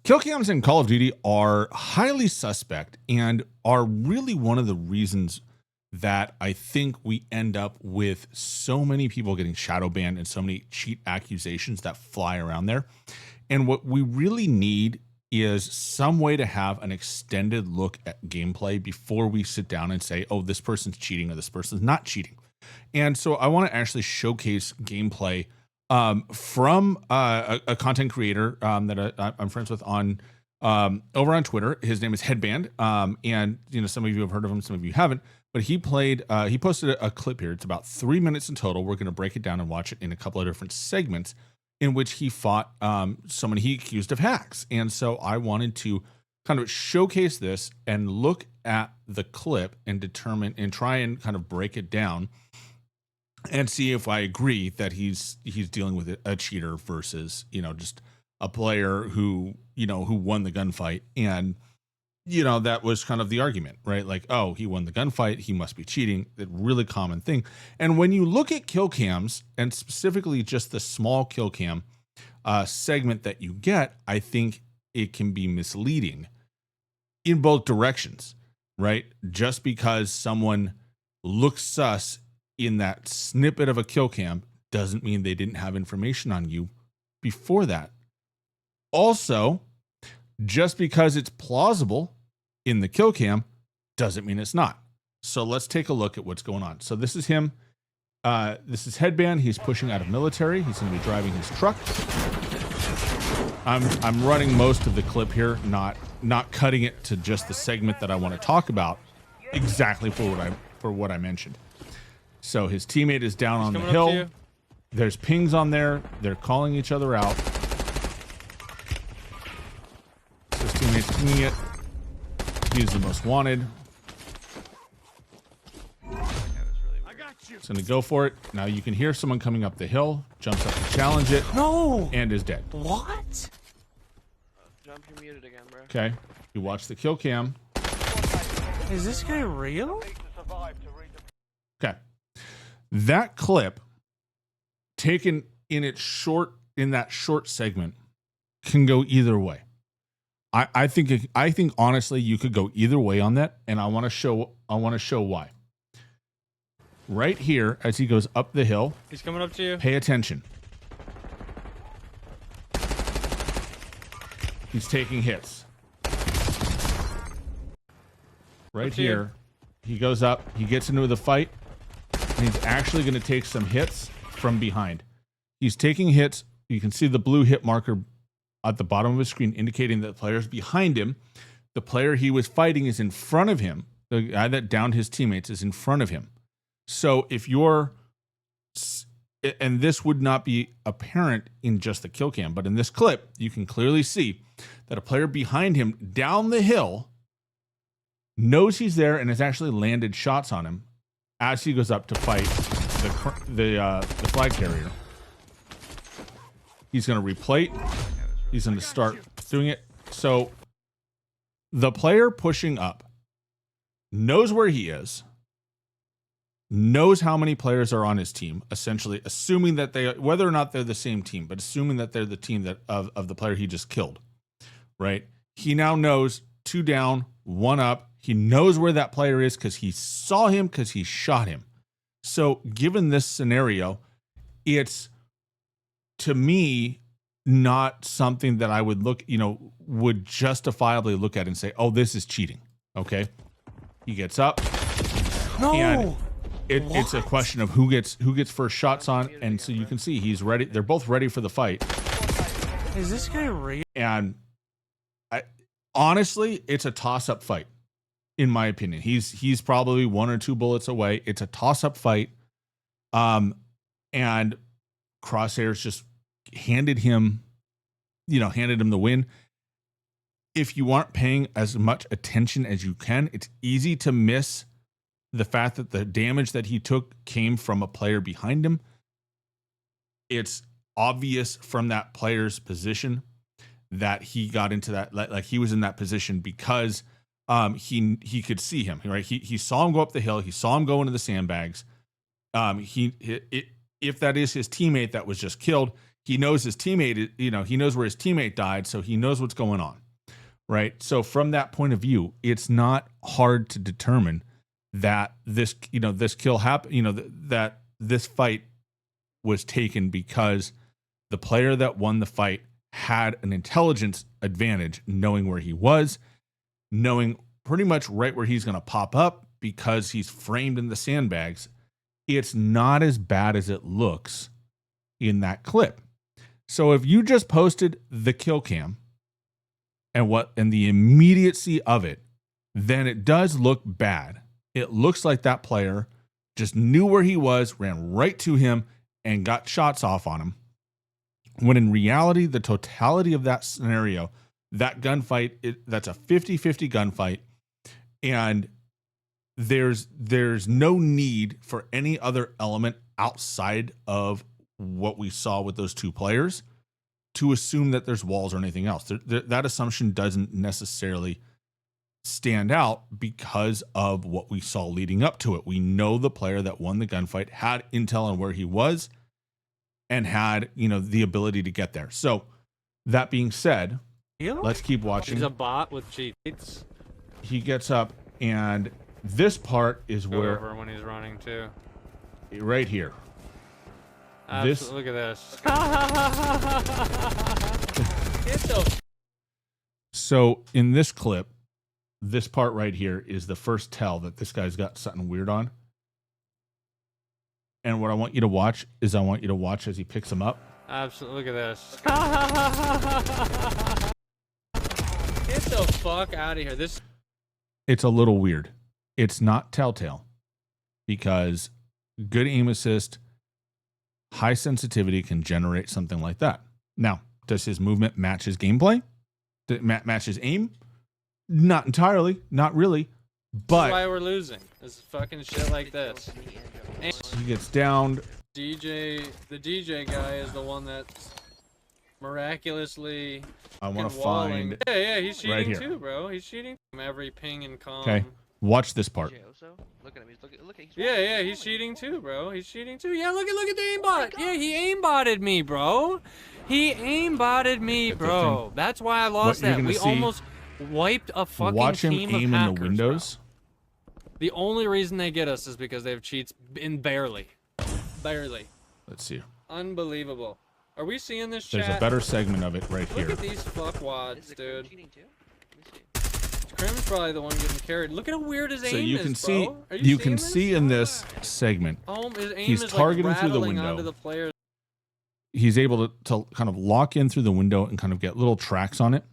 Kill cams in Call of Duty are highly suspect and are really one of the reasons that I think we end up with so many people getting shadow banned and so many cheat accusations that fly around there. And what we really need is some way to have an extended look at gameplay before we sit down and say, oh, this person's cheating or this person's not cheating. And so I want to actually showcase gameplay from a content creator that I'm friends with on over on Twitter. His name is Headband, and some of you have heard of him, some of you haven't. But he posted a clip here. It's about 3 minutes in total. We're going to break it down and watch it in a couple of different segments in which he fought someone he accused of hacks. And so I wanted to kind of showcase this and look at the clip and determine and try and kind of break it down and see if I agree that he's dealing with a cheater versus, just a player who won the gunfight. And, that was kind of the argument, right? Like, oh, he won the gunfight, he must be cheating. A really common thing. And when you look at kill cams, and specifically just the small kill cam segment that you get, I think it can be misleading in both directions, right? Just because someone looks sus in that snippet of a kill cam doesn't mean they didn't have information on you before that. Also, just because it's plausible in the kill cam doesn't mean it's not. So let's take a look at what's going on. So this is him. This is Headband. He's pushing out of military. He's going to be driving his truck. I'm running most of the clip here, not cutting it to just the segment that I want to talk about exactly for what I mentioned. So his teammate is down on the hill. There's pings on there. They're calling each other out. So his teammate's pinging it. He's the most wanted. He's going to go for it. Now you can hear someone coming up the hill. Jumps up to challenge it. No! And is dead. What? Jump, you're muted again, bro. Okay. You watch the kill cam. Is this guy real? Okay. That clip taken in that short segment can go either way. I think honestly you could go either way on that, and I want to show why. Right here, as he goes up the hill, He's coming up to you. pay attention. He's taking hits. Right here, he goes up, he gets into the fight, and he's actually going to take some hits from behind. He's taking hits. You can see the blue hit marker at the bottom of his screen indicating that the player's behind him. The player he was fighting is in front of him. The guy that downed his teammates is in front of him. So if you're, and this would not be apparent in just the kill cam, but in this clip, you can clearly see that a player behind him down the hill knows he's there and has actually landed shots on him as he goes up to fight the flag carrier. He's going to replate. He's going to start doing it. So the player pushing up knows where he is, knows how many players are on his team, essentially assuming that whether or not they're the same team, but assuming that they're the team that of the player he just killed, right? He now knows 2 down, 1 up. He knows where that player is because he saw him, because he shot him. So given this scenario, it's, to me, not something that I would would justifiably look at and say, oh, this is cheating. Okay. He gets up. No. And it's a question of who gets first shots on. And so you can see he's ready. They're both ready for the fight. Is this guy real? And honestly, it's a toss-up fight, in my opinion. He's probably 1 or 2 bullets away. It's a toss-up fight. And Crosshairs just handed him the win. If you aren't paying as much attention as you can, it's easy to miss the fact that the damage that he took came from a player behind him. It's obvious from that player's position that he got into that, like he was in that position because he could see him, right? He saw him go up the hill. He saw him go into the sandbags. If that is his teammate that was just killed, he knows his teammate, he knows where his teammate died, so he knows what's going on, right? So from that point of view, it's not hard to determine that this kill happened, that this fight was taken because the player that won the fight had an intelligence advantage, knowing where he was, knowing pretty much right where he's going to pop up because he's framed in the sandbags. It's not as bad as it looks in that clip. So if you just posted the kill cam and the immediacy of it, then it does look bad. It looks like that player just knew where he was, ran right to him, and got shots off on him. When in reality, the totality of that scenario, that gunfight, that's a 50-50 gunfight, and there's no need for any other element outside of what we saw with those two players to assume that there's walls or anything else. That assumption doesn't necessarily stand out because of what we saw leading up to it. We know the player that won the gunfight had intel on where he was and had, the ability to get there. So that being said, let's keep watching. He's a bot with cheats. He gets up, and this part is where Over when he's running too. Right here. Look at this. So in this clip, this part right here is the first tell that this guy's got something weird on. And what I want you to watch is as he picks him up. Absolutely. Look at this. Get the fuck out of here. It's a little weird. It's not telltale because good aim assist, high sensitivity can generate something like that. Now, does his movement match his gameplay? Does it match his aim? Not entirely. Not really. But that's why we're losing. This fucking shit like this. And he gets downed. the DJ guy is the one that's miraculously. I want to find. Yeah, he's cheating right here. too, bro. He's cheating from every ping and com. Okay, watch this part. Look at him. He's Yeah, he's cheating too, bro. He's cheating too. Yeah, look at the aimbot. Yeah, he aimbotted me, bro. He aimbotted me, bro. That's why I lost that. We almost wiped a fucking watch him team aim of hackers, in the windows. bro. The only reason they get us is because they have cheats in barely. Let's see. Unbelievable. Are we seeing this chat? There's a better segment of it right Look here. at these fuckwads, dude. Crim's probably the one getting carried. Look at how weird his aim is, So you can see, bro. Are you can seeing see in this segment, his aim he's is targeting like through the rattling window. onto the player. He's able to kind of lock in through the window and kind of get little tracks on it.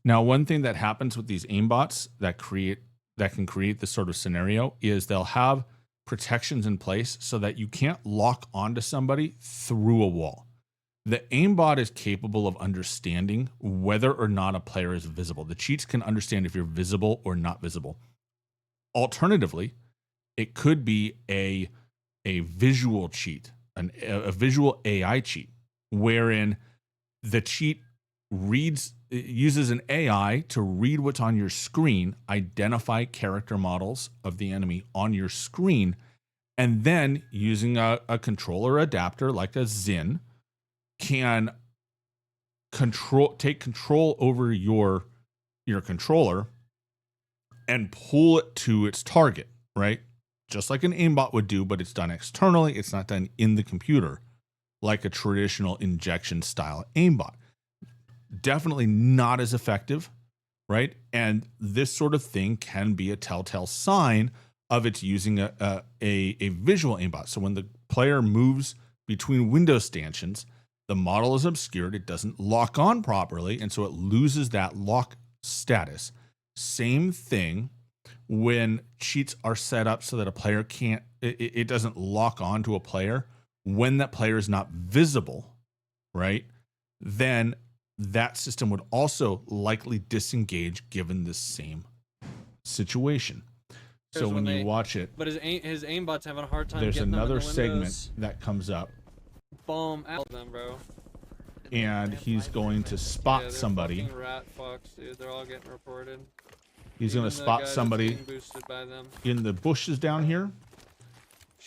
Now, one thing that happens with these aimbots that can create this sort of scenario is they'll have protections in place so that you can't lock onto somebody through a wall. The aimbot is capable of understanding whether or not a player is visible. The cheats can understand if you're visible or not visible. Alternatively, it could be a visual cheat, a visual AI cheat, wherein the cheat uses an AI to read what's on your screen, identify character models of the enemy on your screen, and then using a controller adapter like a Zin can take control over your controller and pull it to its target, right? Just like an aimbot would do, but it's done externally. It's not done in the computer like a traditional injection style aimbot. Definitely not as effective, right? And this sort of thing can be a telltale sign of it's using a visual aimbot. So when the player moves between window stanchions, the model is obscured, it doesn't lock on properly, and so it loses that lock status. Same thing when cheats are set up so that a player can't, it doesn't lock on to a player. When that player is not visible, right, then that system would also likely disengage given the same situation. So when you watch it, but his aimbot's having a hard time. There's getting them in another the segment windows. that comes up, Boom, out them, bro. and he's going to spot Yeah, they're somebody. fucking rat fucks, dude. They're all getting reported. He's going to Even the guy spot that's somebody getting boosted by them. in the bushes down here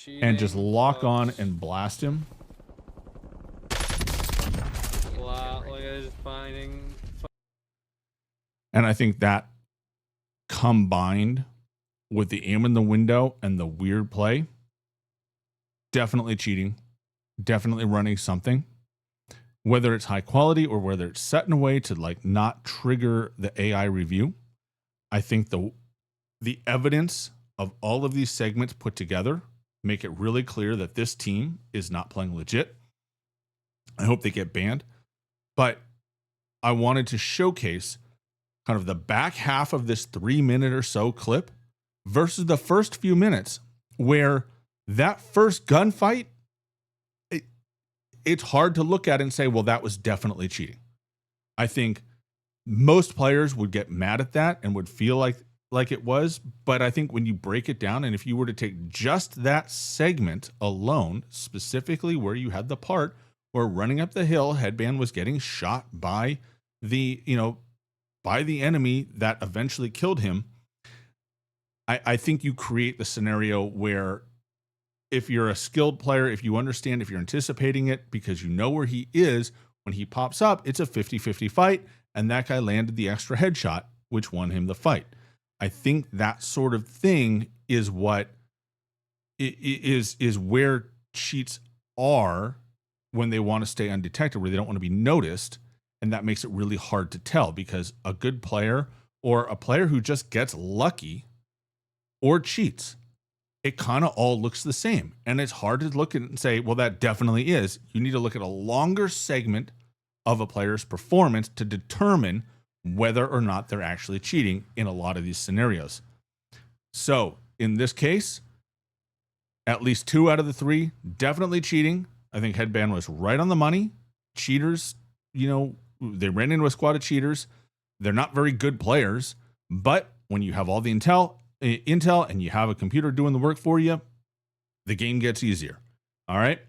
and just Cheating lock on fucks. and blast him. lot. Look at this finding. And I think that combined with the aim in the window and the weird play, definitely cheating, definitely running something, whether it's high quality or whether it's set in a way to like not trigger the AI review. I think the evidence of all of these segments put together make it really clear that this team is not playing legit. I hope they get banned, but I wanted to showcase kind of the back half of this 3-minute or so clip versus the first few minutes where that first gunfight, it's hard to look at and say, well, that was definitely cheating. I think most players would get mad at that and would feel like it was. But I think when you break it down, and if you were to take just that segment alone, specifically where you had the part where running up the hill, Headband was getting shot by the enemy that eventually killed him. I think you create the scenario where if you're a skilled player, if you understand, if you're anticipating it because you know where he is, when he pops up, it's a 50-50 fight, and that guy landed the extra headshot, which won him the fight. I think that sort of thing is what is where cheats are when they want to stay undetected, where they don't want to be noticed, and that makes it really hard to tell because a good player or a player who just gets lucky or cheats, it kind of all looks the same. And it's hard to look at it and say, well, that definitely is. You need to look at a longer segment of a player's performance to determine whether or not they're actually cheating in a lot of these scenarios. So in this case, at least 2 out of the 3 definitely cheating. I think Headband was right on the money. Cheaters, they ran into a squad of cheaters. They're not very good players, but when you have all the intel and you have a computer doing the work for you, the game gets easier. All right.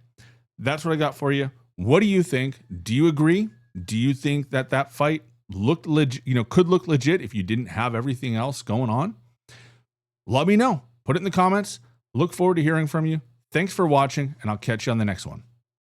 That's what I got for you. What do you think? Do you agree? Do you think that fight looked legit, could look legit if you didn't have everything else going on? Let me know. Put it in the comments. Look forward to hearing from you. Thanks for watching, and I'll catch you on the next one.